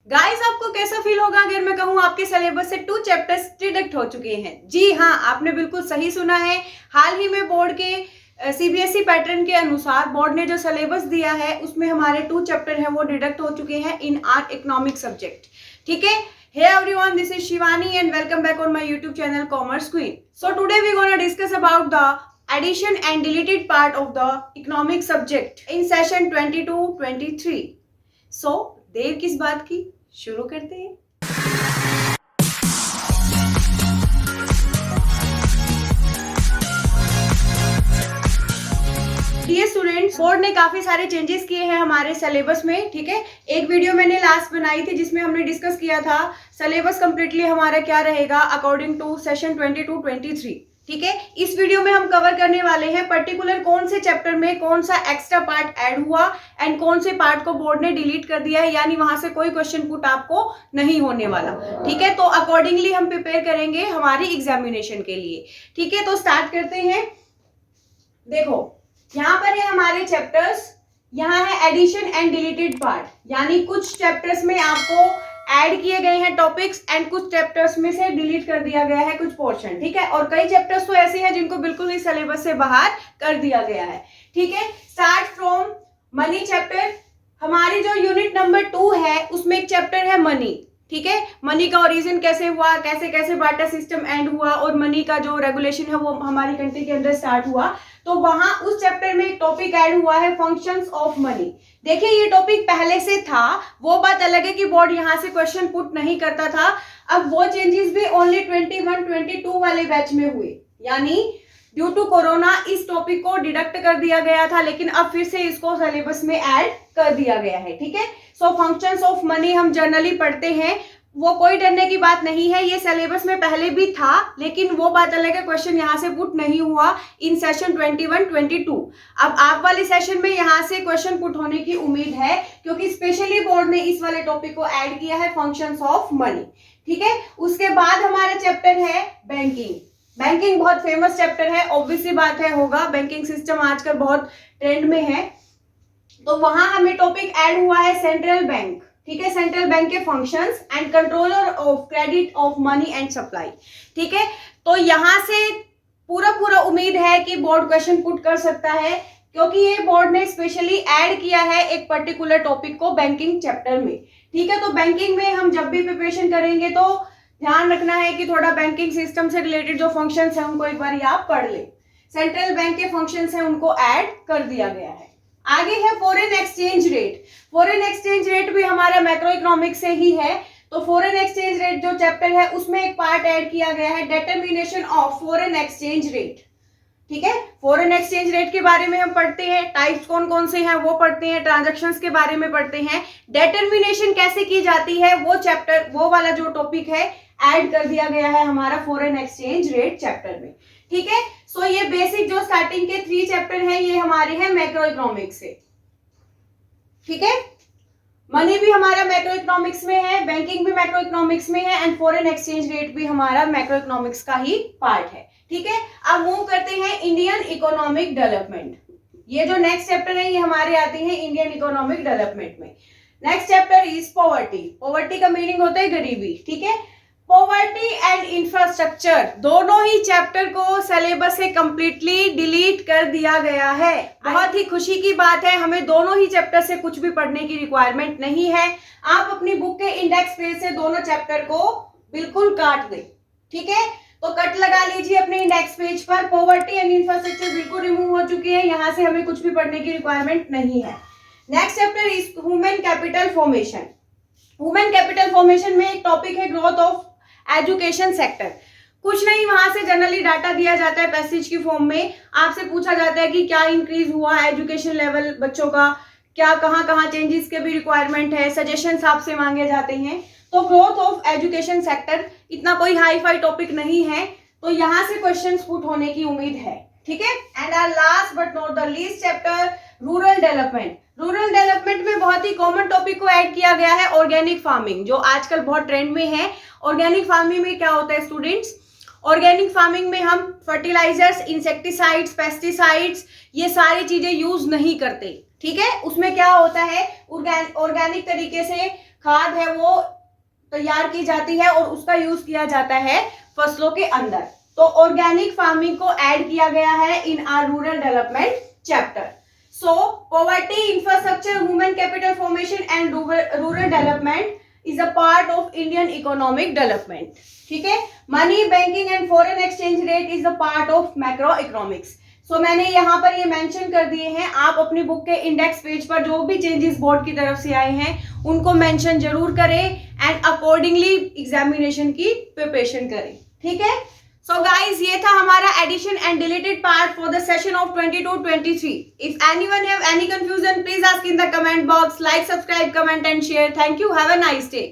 Guys, आपको कैसा feel होगा अगर मैं कहूँ आपके सिलेबस से 2 चैप्टर्स डिडक्ट हो चुके हैं। जी हाँ, आपने बिल्कुल सही सुना है। हाल ही में बोर्ड के सीबीएसई पैटर्न के अनुसार बोर्ड ने जो सिलेबस दिया है उसमें हमारे 2 चैप्टर हैं वो डिडक्ट हो चुके हैं इन आर इकोनॉमिक सब्जेक्ट। ठीक है। Hey everyone, this is Shivani and welcome back on my YouTube channel Commerce Queen. So today we're gonna discuss about the addition and deleted part of the economic subject in session 22-23. So देर किस बात की, शुरू करते हैं। Dear students, board ने काफी सारे changes किए हैं हमारे सिलेबस में। ठीक है, एक वीडियो मैंने लास्ट बनाई थी जिसमें हमने डिस्कस किया था सिलेबस कंप्लीटली हमारा क्या रहेगा अकॉर्डिंग टू सेशन 22-23। ठीक है, इस वीडियो में हम कवर करने वाले हैं पर्टिकुलर कौन से चैप्टर में कौन सा एक्स्ट्रा पार्ट ऐड हुआ एंड कौन से पार्ट को बोर्ड ने डिलीट कर दिया है, यानी वहां से कोई क्वेश्चन पुट आपको नहीं होने वाला। ठीक है, तो अकॉर्डिंगली हम प्रिपेयर करेंगे हमारी एग्जामिनेशन के लिए। ठीक है, तो स्टार्ट करते हैं। देखो, यहाँ पर है हमारे चैप्टर्स, यहाँ है एडिशन एंड डिलीटेड पार्ट, यानी कुछ चैप्टर्स में आपको ऐड किए गए हैं टॉपिक्स एंड कुछ चैप्टर्स में से डिलीट कर दिया गया है कुछ पोर्शन। ठीक है, और कई चैप्टर्स तो ऐसे हैं जिनको बिल्कुल ही सिलेबस से बाहर कर दिया गया है। ठीक है, स्टार्ट फ्रॉम मनी चैप्टर। हमारी जो यूनिट नंबर 2 है उसमें एक चैप्टर है मनी। ठीक है, मनी का ओरिजिन कैसे हुआ, कैसे कैसे बार्टर सिस्टम एंड हुआ और मनी का जो रेगुलेशन है वो हमारी कंट्री के अंदर स्टार्ट हुआ। तो वहां उस चैप्टर में एक टॉपिक ऐड हुआ है फंक्शंस ऑफ मनी। देखिए, ये टॉपिक पहले से था, वो बात अलग है कि बोर्ड यहाँ से क्वेश्चन पुट नहीं करता था। अब वो चेंजेस भी ओनली 21-22 वाले बैच में हुए, यानी ड्यू टू कोरोना इस टॉपिक को डिडक्ट कर दिया गया था, लेकिन अब फिर से इसको सिलेबस में ऐड कर दिया गया है। ठीक है, सो फंक्शंस ऑफ मनी हम जनरली पढ़ते हैं, वो कोई डरने की बात नहीं है। ये सिलेबस में पहले भी था, लेकिन वो बात अलग है, क्वेश्चन यहाँ से पुट नहीं हुआ इन सेशन 21-22। अब आप वाले सेशन में यहाँ से क्वेश्चन पुट होने की उम्मीद है, क्योंकि स्पेशली बोर्ड ने इस वाले टॉपिक को ऐड किया है फंक्शंस ऑफ मनी। ठीक है, उसके बाद हमारा चैप्टर है बैंकिंग। बैंकिंग बहुत फेमस चैप्टर है, ऑब्वियसली बात है होगा, बैंकिंग सिस्टम आजकल बहुत ट्रेंड में है। तो वहां हमें टॉपिक ऐड हुआ है सेंट्रल बैंक। ठीक है, सेंट्रल बैंक के functions and controller of credit of money and supply. ठीक है, तो यहां से पूरा उम्मीद है कि बोर्ड क्वेश्चन पुट कर सकता है, क्योंकि ये बोर्ड ने स्पेशली ऐड किया है एक पर्टिकुलर टॉपिक को बैंकिंग चैप्टर में। ठीक है, तो बैंकिंग में हम जब भी प्रिपरेशन करेंगे तो ध्यान रखना है कि थोड़ा बैंकिंग सिस्टम से रिलेटेड जो फंक्शंस हैं उनको एक बार आप पढ़ ले। सेंट्रल बैंक के फंक्शंस हैं उनको ऐड कर दिया गया है। आगे है foreign exchange rate. Foreign exchange rate भी हमारा मैक्रो इकोनॉमिक्स से ही है। तो फॉरेन एक्सचेंज रेट जो चैप्टर है उसमें एक पार्ट ऐड किया गया है determination of foreign exchange rate. ठीक है, फॉरेन एक्सचेंज रेट के बारे में हम पढ़ते हैं, टाइप्स कौन कौन से हैं वो पढ़ते हैं, ट्रांजैक्शंस के बारे में पढ़ते हैं, डिटरमिनेशन कैसे की जाती है वो चैप्टर, वो वाला जो टॉपिक है ऐड कर दिया गया है हमारा फॉरेन एक्सचेंज रेट चैप्टर में। ठीक है, सो ये बेसिक जो स्टार्टिंग के 3 चैप्टर हैं ये हमारे हैं मैक्रो इकोनॉमिक्स से। ठीक है, मनी भी हमारा मैक्रो इकोनॉमिक्स में है, बैंकिंग भी मैक्रो इकोनॉमिक्स में है एंड फॉरेन एक्सचेंज रेट भी हमारा मैक्रो इकोनॉमिक्स का ही पार्ट है। ठीक है, अब मूव करते हैं इंडियन इकोनॉमिक डेवलपमेंट। ये जो नेक्स्ट चैप्टर है ये हमारे आते हैं इंडियन इकोनॉमिक डेवलपमेंट में। Next chapter is poverty. Poverty का मीनिंग होता है गरीबी। ठीक है, पॉवर्टी एंड इंफ्रास्ट्रक्चर दोनों ही चैप्टर को सिलेबस से कंप्लीटली डिलीट कर दिया गया है। बहुत ही खुशी की बात है, हमें दोनों ही चैप्टर से कुछ भी पढ़ने की रिक्वायरमेंट नहीं है। आप अपनी बुक के इंडेक्स पेज से दोनों चैप्टर को बिल्कुल काट दें। ठीक है, तो कट लगा लीजिए अपने इंडेक्स पेज पर। पॉवर्टी एंड इंफ्रास्ट्रक्चर बिल्कुल रिमूव हो चुकी है, यहाँ से हमें कुछ भी पढ़ने की रिक्वायरमेंट नहीं है। Next chapter is human capital formation. Human capital formation में एक टॉपिक है ग्रोथ ऑफ एजुकेशन सेक्टर। कुछ नहीं, वहां से जनरली डाटा दिया जाता है पैसेज की फॉर्म में, आपसे पूछा जाता है कि क्या इंक्रीज हुआ एजुकेशन लेवल बच्चों का, क्या कहाँ चेंजेस के भी रिक्वायरमेंट है, सजेशंस आपसे मांगे जाते हैं। तो ग्रोथ ऑफ एजुकेशन सेक्टर इतना कोई हाई फाई टॉपिक नहीं है, तो यहाँ से क्वेश्चंस पुट होने की उम्मीद है। ठीक है, and our last but not the least chapter rural development. Rural development में बहुत ही कॉमन टॉपिक को ऐड किया गया है ऑर्गेनिक फार्मिंग, जो आजकल बहुत ट्रेंड में है। ऑर्गेनिक फार्मिंग में क्या होता है स्टूडेंट्स, ऑर्गेनिक फार्मिंग में हम फर्टिलाइजर्स, इंसेक्टिसाइड्स, पेस्टिसाइड्स ये सारी चीजें यूज नहीं करते। ठीक है, उसमें क्या होता है ऑर्गेनिक तरीके से खाद है वो तैयार की जाती है और उसका यूज किया जाता है फसलों के अंदर। तो ऑर्गेनिक फार्मिंग को ऐड किया गया है in our rural development chapter. So poverty, infrastructure, human capital formation and rural development is a part of Indian economic development. ठीक है, money, banking and foreign exchange rate is a part of macroeconomics. So मैंने यहाँ पर ये mention कर दिए हैं, आप अपनी बुक के इंडेक्स पेज पर जो भी चेंजेस बोर्ड की तरफ से आए हैं उनको मेंशन जरूर करें एंड अकॉर्डिंगली एग्जामिनेशन की प्रिपरेशन करें। ठीक है, सो गाइज ये था हमारा addition and deleted part for the session of 22-23। If anyone have any confusion please ask in the comment box. Like, subscribe, comment and share. Thank you, have a nice day.